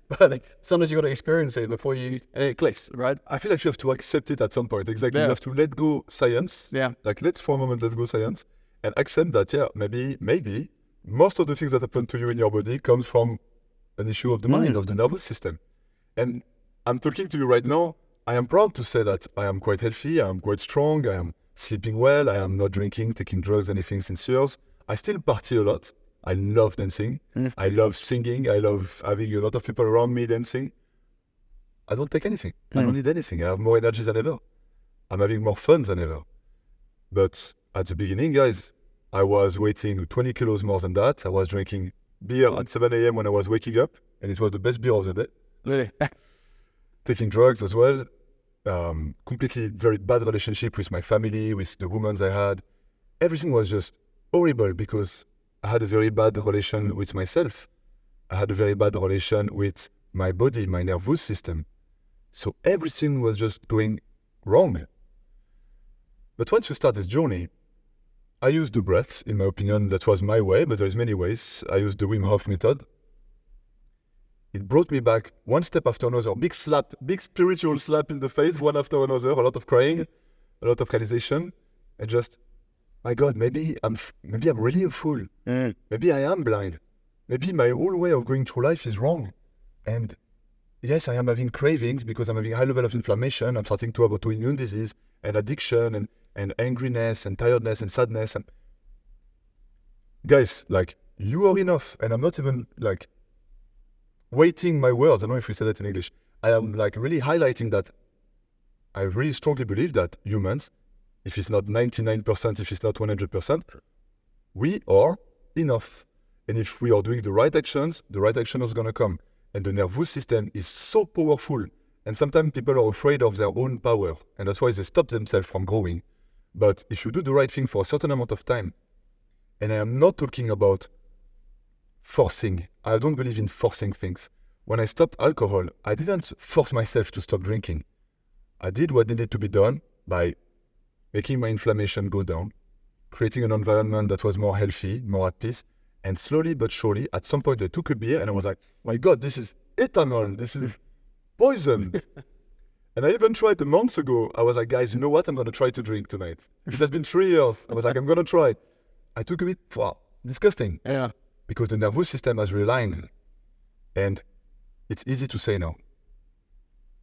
But like, sometimes you got to experience it before it clicks, right? I feel like you have to accept it at some point. Exactly. Yeah. You have to let go science. Yeah. Like, let's for a moment let go science and accept that, yeah, maybe most of the things that happen to you in your body comes from an issue of the mind, of the nervous system. And I'm talking to you right now. I am proud to say that I am quite healthy. I am quite strong. I am sleeping well. I am not drinking, taking drugs, anything since years. I still party a lot. I love dancing. I love singing. I love having a lot of people around me dancing. I don't take anything. I don't need anything. I have more energy than ever. I'm having more fun than ever. But at the beginning, guys, I was weighing 20 kilos more than that. I was drinking beer at 7 a.m. when I was waking up, and it was the best beer of the day. Really? Taking drugs as well. Completely very bad relationship with my family, with the women I had. Everything was just horrible because I had a very bad relation with myself. I had a very bad relation with my body, my nervous system. So everything was just going wrong. But once you start this journey, I used the breath. In my opinion, that was my way, but there's many ways. I used the Wim Hof method. It brought me back one step after another, big slap, big spiritual slap in the face, one after another, a lot of crying, a lot of realization, and just, my God, maybe I'm really a fool. Maybe I am blind. Maybe my whole way of going through life is wrong. And yes, I am having cravings because I'm having a high level of inflammation. I'm starting to have autoimmune disease and addiction and angriness and tiredness and sadness. And guys, like, you are enough. And I'm not even like weighting my words. I don't know if we say that in English. I am like really highlighting that I really strongly believe that humans, if it's not 99%, if it's not 100%, we are enough. And if we are doing the right actions is going to come. And the nervous system is so powerful. And sometimes people are afraid of their own power. And that's why they stop themselves from growing. But if you do the right thing for a certain amount of time, and I am not talking about forcing. I don't believe in forcing things. When I stopped alcohol, I didn't force myself to stop drinking. I did what needed to be done by making my inflammation go down, creating an environment that was more healthy, more at peace, and slowly but surely, at some point I took a beer and I was like, my God, this is ethanol, this is poison. And I even tried a month ago. I was like, guys, you know what? I'm going to try to drink tonight. It has been 3 years. I was like, I'm going to try. I took a bit, wow, disgusting. Yeah. Because the nervous system has realigned. And it's easy to say no.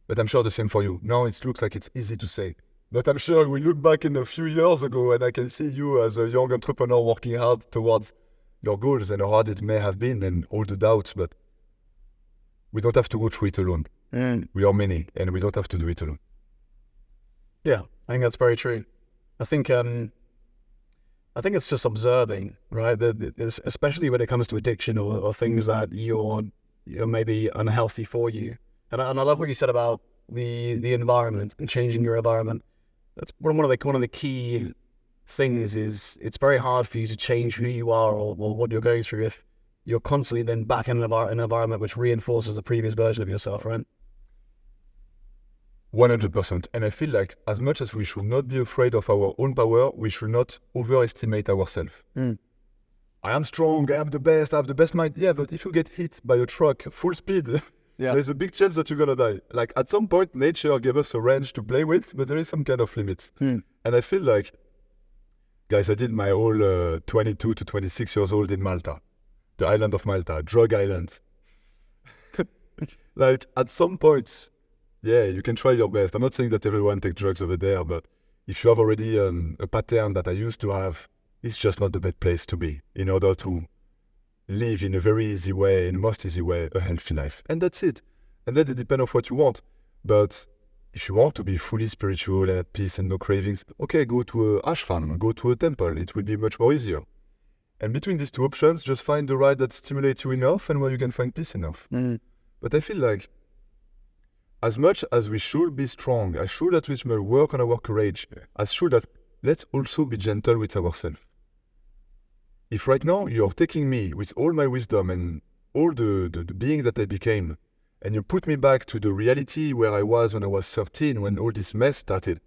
But I'm sure the same for you. Now it looks like it's easy to say. But I'm sure we look back in a few years ago and I can see you as a young entrepreneur working hard towards your goals and how hard it may have been and all the doubts. But we don't have to go through it alone. We are many and we don't have to do it alone. Yeah, I think that's very true. I think it's just observing, right? Especially when it comes to addiction or things that you're maybe unhealthy for you. And I love what you said about the environment and changing your environment. That's one of the key things. Is it's very hard for you to change who you are or what you're going through if you're constantly then back in an environment which reinforces the previous version of yourself, right? 100%. And I feel like as much as we should not be afraid of our own power, we should not overestimate ourselves. I am strong, I am the best, I have the best mind. Yeah, but if you get hit by a truck full speed, there's a big chance that you're going to die. Like at some point, nature gave us a range to play with, but there is some kind of limits. And I feel like, guys, I did my whole 22 to 26 years old in Malta, the island of Malta, drug island. Like at some point, yeah, you can try your best. I'm not saying that everyone takes drugs over there, but if you have already a pattern that I used to have, it's just not the best place to be in order to live in a very easy way, in the most easy way, a healthy life. And that's it. And then it depends on what you want. But if you want to be fully spiritual and at peace and no cravings, okay, go to a ashram, go to a temple. It will be much more easier. And between these two options, just find the ride that stimulates you enough and where you can find peace enough. But I feel like as much as we should be strong, as sure that we should work on our courage, as sure that let's also be gentle with ourselves. If right now you're taking me with all my wisdom and all the being that I became, and you put me back to the reality where I was when I was 13, when all this mess started,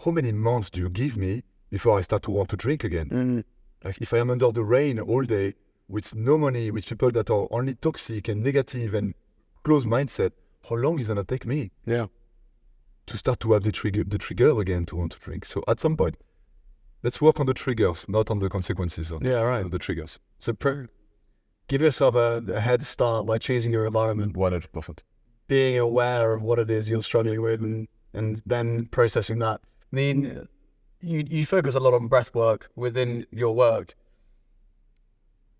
how many months do you give me before I start to want to drink again? Like if I am under the rain all day with no money, with people that are only toxic and negative and closed mindset, how long is it gonna take me to start to have the trigger again to want to drink? So at some point, let's work on the triggers, not on the consequences of the triggers. So give yourself a head start by changing your environment. 100%. Being aware of what it is you're struggling with and then processing that. I mean, you focus a lot on breath work within your work.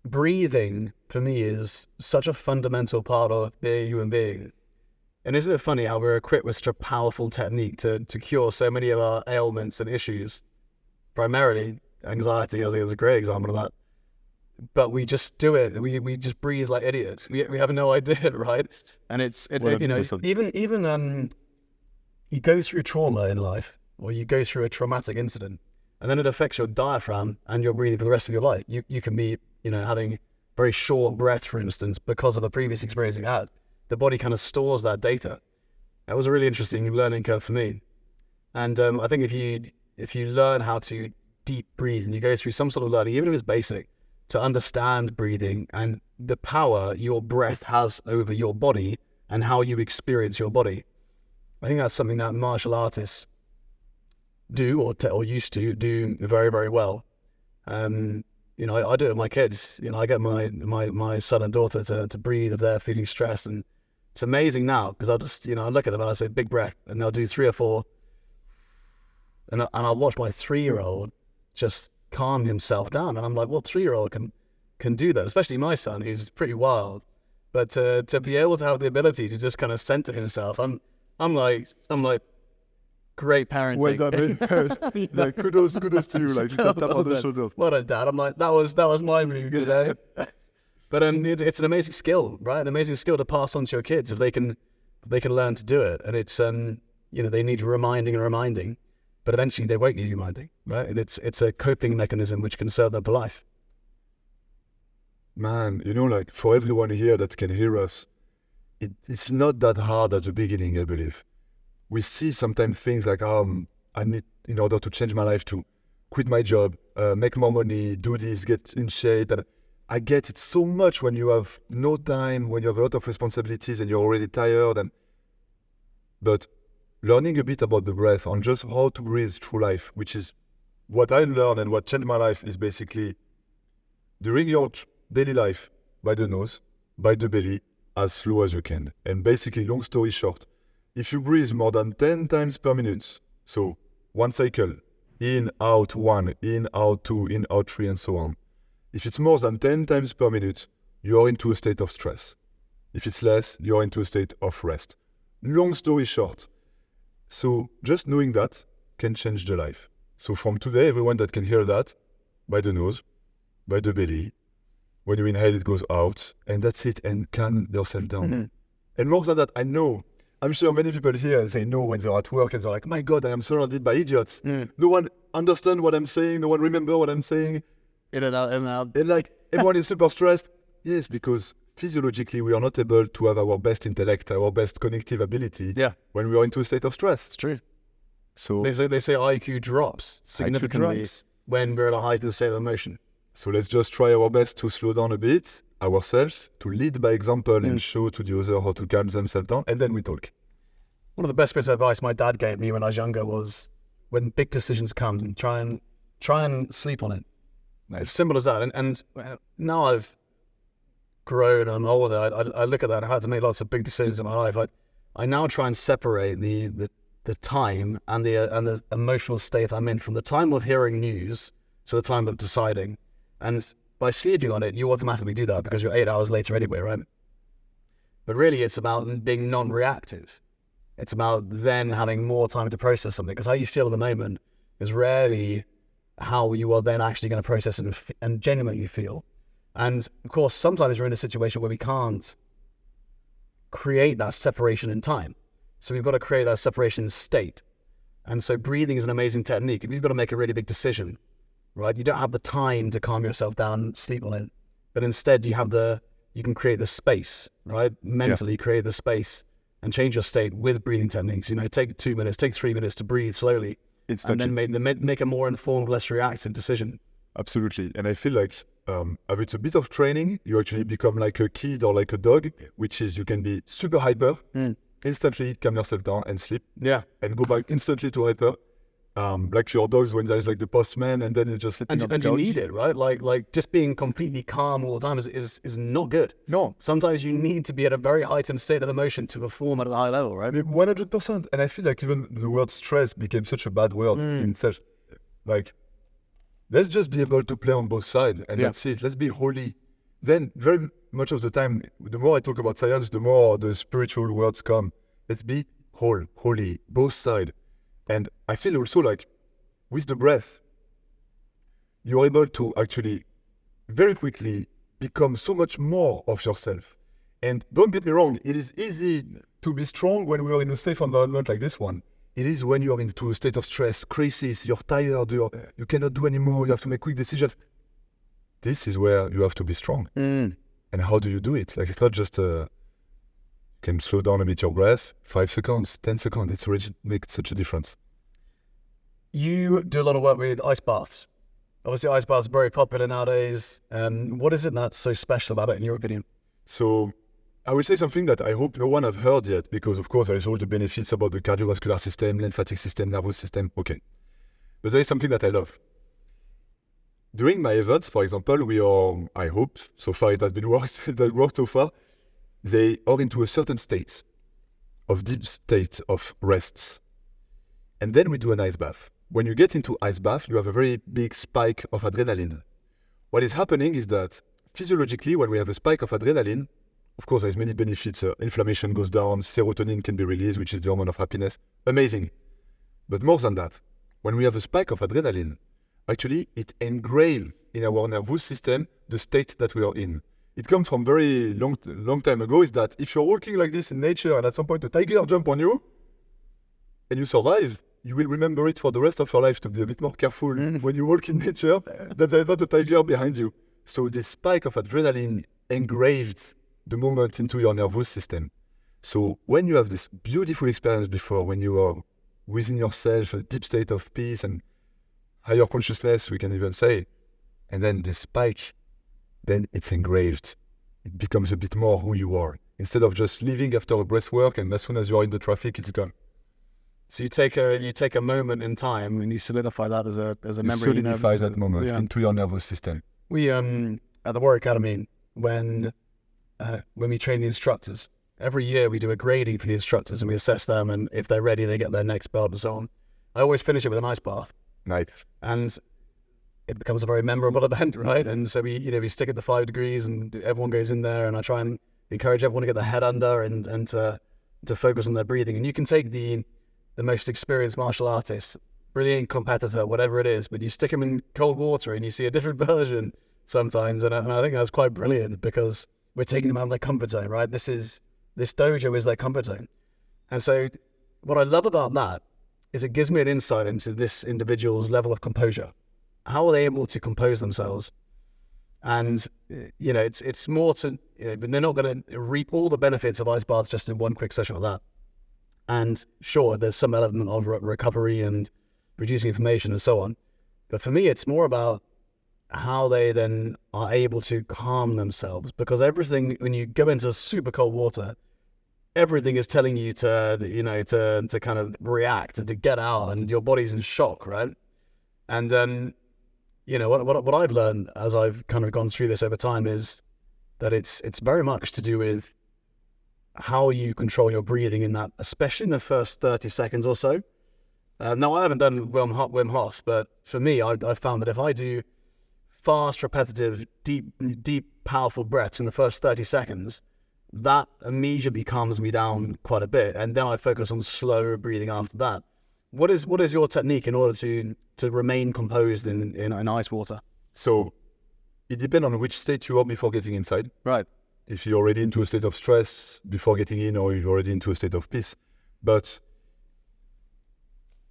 Breathing, for me, is such a fundamental part of being a human being. And isn't it funny how we're equipped with such a powerful technique to cure so many of our ailments and issues? Primarily, anxiety, I think, is a great example of that. But we just do it. We just breathe like idiots. We have no idea, right? And it's even you go through trauma in life, or you go through a traumatic incident, and then it affects your diaphragm and your breathing for the rest of your life. You can be, having very short breath, for instance, because of a previous experience you had. The body kind of stores that data. That was a really interesting learning curve for me. And I think if you learn how to deep breathe and you go through some sort of learning, even if it's basic, to understand breathing and the power your breath has over your body and how you experience your body. I think that's something that martial artists do or used to do very, very well. I do it with my kids. I get my son and daughter to breathe if they're feeling stressed, and it's amazing now because I'll just, I look at them and I say, big breath, and they'll do 3 or 4, and I'll watch my 3-year-old just calm himself down, and I'm like, well, 3-year-old can do that, especially my son, who's pretty wild. But to be able to have the ability to just kind of center himself, I'm like, great parenting. Well done, like, kudos to you, like, tap on the shoulder. Well done, Dad. I'm like, that was my move today. But it's an amazing skill, right? An amazing skill to pass on to your kids if they can learn to do it. And it's they need reminding, but eventually they won't need reminding, right? And it's a coping mechanism which can serve them for life. Man, like for everyone here that can hear us, it's not that hard at the beginning, I believe. We see sometimes things like, I need, in order to change my life, to quit my job, make more money, do this, get in shape. And I get it so much when you have no time, when you have a lot of responsibilities and you're already tired. But learning a bit about the breath and just how to breathe through life, which is what I learned and what changed my life, is basically during your daily life, by the nose, by the belly, as slow as you can. And basically, long story short, if you breathe more than 10 times per minute, so one cycle, in, out, 1, in, out, 2, in, out, 3, and so on. If it's more than 10 times per minute, you're into a state of stress. If it's less, you're into a state of rest. Long story short. So just knowing that can change the life. So from today, everyone that can hear that, by the nose, by the belly, when you inhale, it goes out, and that's it, and calm yourself down. Mm-hmm. And more than that, I'm sure many people here, they know when they're at work and they're like, my God, I am surrounded by idiots. Mm. No one understands what I'm saying. No one remembers what I'm saying. In and out. And like, everyone is super stressed. Yes, because physiologically, we are not able to have our best intellect, our best cognitive ability when we are into a state of stress. It's true. So they say IQ drops significantly when we're in a heightened state of emotion. So let's just try our best to slow down a bit ourselves, to lead by example and show to the other how to calm themselves down, and then we talk. One of the best bits of advice my dad gave me when I was younger was, when big decisions come, try and sleep on it. Nice. As simple as that. And now I've grown and I'm older, I look at that. I had to make lots of big decisions in my life. I now try and separate the time and the emotional state I'm in from the time of hearing news to the time of deciding. And by sleeping on it, you automatically do that because you're 8 hours later anyway, right? But really, it's about being non-reactive. It's about then having more time to process something, because how you feel at the moment is rarely how you are then actually going to process it and genuinely feel. And of course, sometimes we're in a situation where we can't create that separation in time. So we've got to create that separation in state. And so breathing is an amazing technique. If you've got to make a really big decision, right? You don't have the time to calm yourself down, sleep on it, but instead you can create the space, right? Mentally create the space and change your state with breathing techniques. Take 2 minutes, take 3 minutes to breathe slowly, and then make a more informed, less reactive decision. Absolutely. And I feel like with a bit of training, you actually become like a kid or like a dog, which is you can be super hyper, instantly calm yourself down and sleep, and go back instantly to hyper. Like your dogs when there's like the postman and then it's just sleeping on the And you couch. need it, right? Like just being completely calm all the time is not good. No. Sometimes you need to be at a very heightened state of emotion to perform at a high level, right? 100%. And I feel like even the word stress became such a bad word in itself. Like, let's just be able to play on both sides and that's it. Let's be holy. Then very much of the time, the more I talk about science, the more the spiritual words come. Let's be holy, both sides. And I feel also like with the breath, you're able to actually very quickly become so much more of yourself. And don't get me wrong, it is easy to be strong when we are in a safe environment like this one. It is when you're into a state of stress, crisis, you're tired, you cannot do anymore, you have to make quick decisions. This is where you have to be strong. And how do you do it? Like, it's not just you can slow down a bit your breath, 5 seconds, 10 seconds, it's already makes such a difference. You do a lot of work with ice baths. Obviously, ice baths are very popular nowadays. What is it that's so special about it, in your opinion? So I will say something that I hope no one have heard yet, because of course there is all the benefits about the cardiovascular system, lymphatic system, nervous system, okay. But there is something that I love. During my events, for example, we are, I hope, so far it has been worked so far, they are into a certain state of deep state of rest. And then we do an ice bath. When you get into ice bath, you have a very big spike of adrenaline. What is happening is that physiologically, when we have a spike of adrenaline, of course, there's many benefits. Inflammation goes down, serotonin can be released, which is the hormone of happiness. Amazing. But more than that, when we have a spike of adrenaline, actually, it engraves in our nervous system the state that we are in. It comes from very long time ago, is that if you're walking like this in nature and at some point a tiger jumps on you and you survive, you will remember it for the rest of your life to be a bit more careful when you walk in nature, that there's not a tiger behind you. So this spike of adrenaline engraved the moment into your nervous system. So when you have this beautiful experience before, when you are within yourself, a deep state of peace and higher consciousness, we can even say, and then the spike, then it's engraved. It becomes a bit more who you are. Instead of just leaving after a breathwork and as soon as you're in the traffic, it's gone. So you take a moment in time and you solidify that as a memory. You solidify that moment into your nervous system. We at the Warrior Academy, when we train the instructors, every year we do a grading for the instructors and we assess them, and if they're ready, they get their next belt and so on. I always finish it with an ice bath. Nice. And it becomes a very memorable event, right? And so we stick it to 5 degrees and everyone goes in there, and I try and encourage everyone to get their head under and to focus on their breathing. And you can take the most experienced martial artist, brilliant competitor, whatever it is, but you stick them in cold water and you see a different version sometimes. And I think that's quite brilliant, because we're taking them out of their comfort zone, right? This dojo is their comfort zone. And so what I love about that is it gives me an insight into this individual's level of composure. How are they able to compose themselves? And, it's more to, but they're not going to reap all the benefits of ice baths just in one quick session of that. And sure, there's some element of recovery and reducing inflammation and so on. But for me, it's more about how they then are able to calm themselves, because everything, when you go into super cold water, everything is telling you to kind of react and to get out, and your body's in shock, right? And what I've learned as I've kind of gone through this over time is that it's very much to do with how you control your breathing in that, especially in the first 30 seconds or so. Now, I haven't done Wim Hof, but for me, I've found that if I do fast, repetitive, deep, powerful breaths in the first 30 seconds, that immediately calms me down quite a bit. And then I focus on slow breathing after that. What is your technique in order to remain composed in ice water? So it depends on which state you are before getting inside. Right. If you're already into a state of stress before getting in, or you're already into a state of peace. But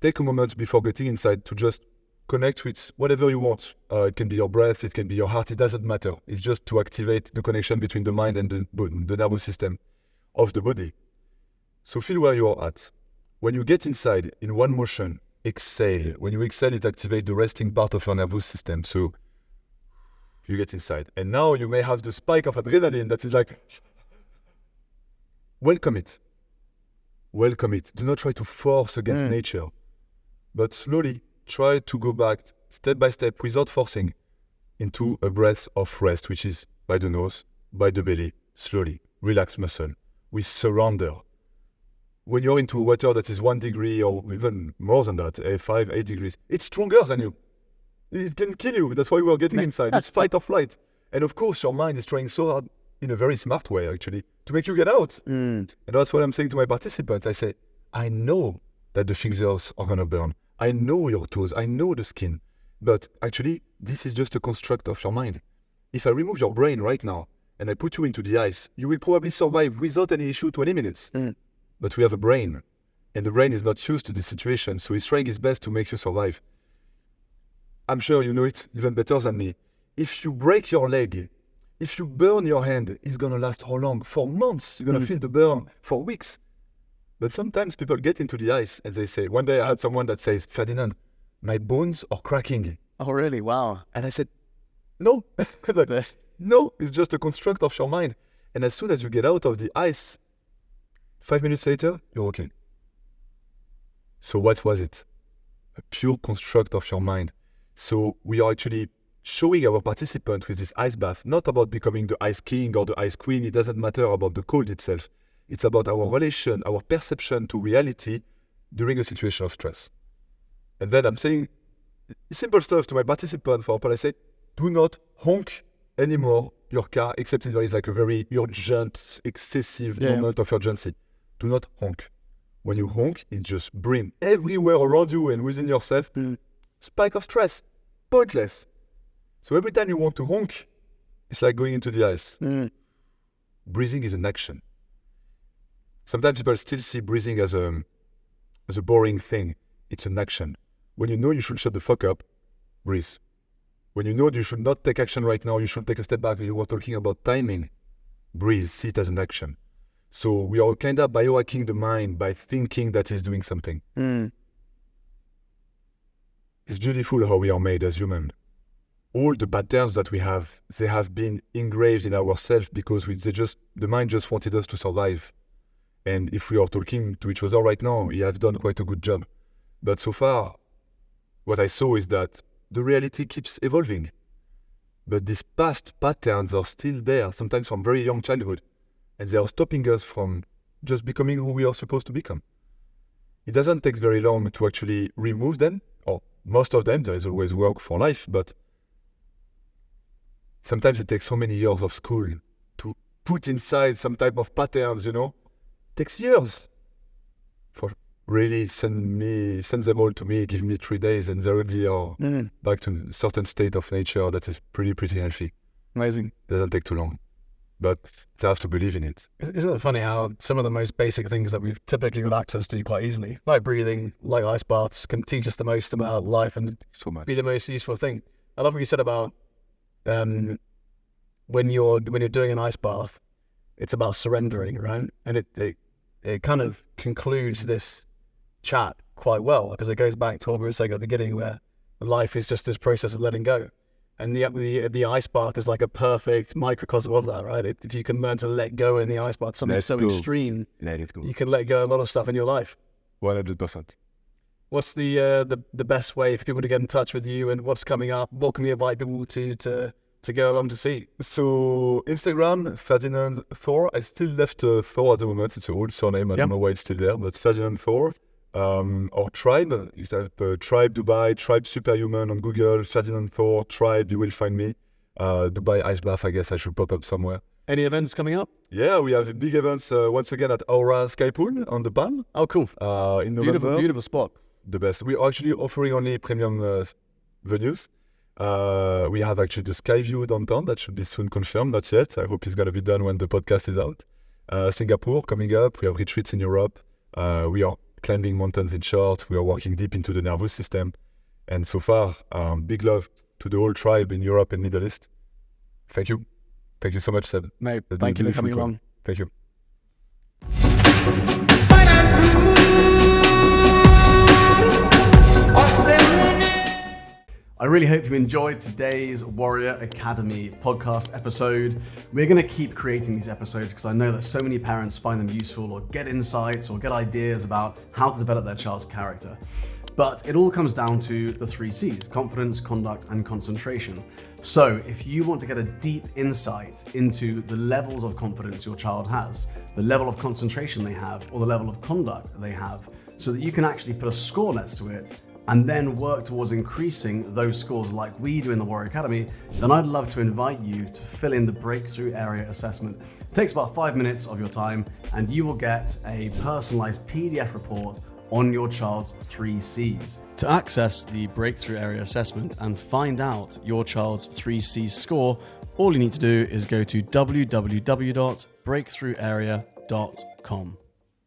take a moment before getting inside to just connect with whatever you want. It can be your breath, it can be your heart, it doesn't matter. It's just to activate the connection between the mind and the nervous system of the body. So feel where you are at. When you get inside in one motion, exhale. When you exhale, it activates the resting part of your nervous system. So You get inside. And now you may have the spike of adrenaline that is like, welcome it. Welcome it. Do not try to force against nature, but slowly try to go back step by step without forcing into a breath of rest, which is by the nose, by the belly, slowly. Relax muscle. We surrender. When you're into water that is 1 degree or even more than that, 5, 8 degrees, it's stronger than you. It can kill you. That's why we're getting inside. It's fight or flight. And of course, your mind is trying so hard, in a very smart way, actually, to make you get out. And that's what I'm saying to my participants. I say, I know that the fingers are going to burn. I know your toes. I know the skin. But actually, this is just a construct of your mind. If I remove your brain right now and I put you into the ice, you will probably survive without any issue 20 minutes. But we have a brain, and the brain is not used to this situation, so it's trying its best to make you survive. I'm sure you know it even better than me. If you break your leg, if you burn your hand, it's going to last how long? For months. You're going to feel the burn for weeks. But sometimes people get into the ice and they say, one day I had someone that says, Ferdinand, my bones are cracking. Oh, really? Wow. And I said, no, no, it's just a construct of your mind. And as soon as you get out of the ice, 5 minutes later, you're okay. So what was it? A pure construct of your mind. So we are actually showing our participant with this ice bath, not about becoming the ice king or the ice queen. It doesn't matter about the cold itself. It's about our relation, our perception to reality during a situation of stress. And then I'm saying simple stuff to my participants. For example, I say, do not honk anymore your car, except if there is like a very urgent, excessive moment of urgency. Do not honk. When you honk, it just brings everywhere around you and within yourself spike of stress, pointless. So every time you want to honk, it's like going into the ice. Breathing is an action. Sometimes people still see breathing as a boring thing. It's an action. When you know you should shut the fuck up, breathe. When you know you should not take action right now, you should take a step back. You were talking about timing. Breathe, see it as an action. So we are kind of biohacking the mind by thinking that it's doing something. It's beautiful how we are made as humans. All the patterns that we have, they have been engraved in ourselves because the mind just wanted us to survive. And if we are talking to each other right now, we have done quite a good job. But so far, what I saw is that the reality keeps evolving. But these past patterns are still there, sometimes from very young childhood. And they are stopping us from just becoming who we are supposed to become. It doesn't take very long to actually remove them, or most of them. There is always work for life, but sometimes it takes so many years of school to put inside some type of patterns, It takes years. For really send them all to me, give me 3 days, and they already are back to a certain state of nature that is pretty healthy. Amazing. Doesn't take too long. But they have to believe in it. Isn't it funny how some of the most basic things that we've typically got access to quite easily, like breathing, like ice baths, can teach us the most about life and So much. be the most useful thing. I love what you said about when you're doing an ice bath, it's about surrendering, right? And it kind of concludes this chat quite well because it goes back to what we were saying at the beginning, where life is just this process of letting go. And the ice bath is like a perfect microcosm of that, right? If you can learn to let go in the ice bath, something so extreme, Let it go. you can let go of a lot of stuff in your life. 100%. What's the best way for people to get in touch with you, and what's coming up? What can we invite people to go along to see? So Instagram, Ferdinand Thor. I still left Thor at the moment. It's an old surname. I don't know why it's still there, but Ferdinand Thor. Or Tribe. You type Tribe Dubai, Tribes Superhuman on Google, Ferdinand Thor, Tribe, you will find me. Dubai Ice Bath, I guess I should pop up somewhere. Any events coming up? Yeah, we have big events once again at Aura Sky Pool on the Palm. Oh, cool. In November. Beautiful spot. The best. We are actually offering only premium venues. We have actually the Sky View downtown. That should be soon confirmed. Not yet. I hope it's going to be done when the podcast is out. Singapore coming up. We have retreats in Europe. We are climbing mountains in short. We are working deep into the nervous system. And so far, big love to the whole tribe in Europe and Middle East. Thank you. Thank you so much, Seb. Mate, thank you for coming along. Thank you. I really hope you enjoyed today's Warrior Academy podcast episode. We're going to keep creating these episodes because I know that so many parents find them useful or get insights or get ideas about how to develop their child's character. But it all comes down to the 3 C's: confidence, conduct, and concentration. So if you want to get a deep insight into the levels of confidence your child has, the level of concentration they have, or the level of conduct they have, so that you can actually put a score next to it and then work towards increasing those scores like we do in the Warrior Academy, then I'd love to invite you to fill in the Breakthrough Area Assessment. It takes about 5 minutes of your time, and you will get a personalized PDF report on your child's 3 C's. To access the Breakthrough Area Assessment and find out your child's 3 C's score, all you need to do is go to www.breakthrougharea.com.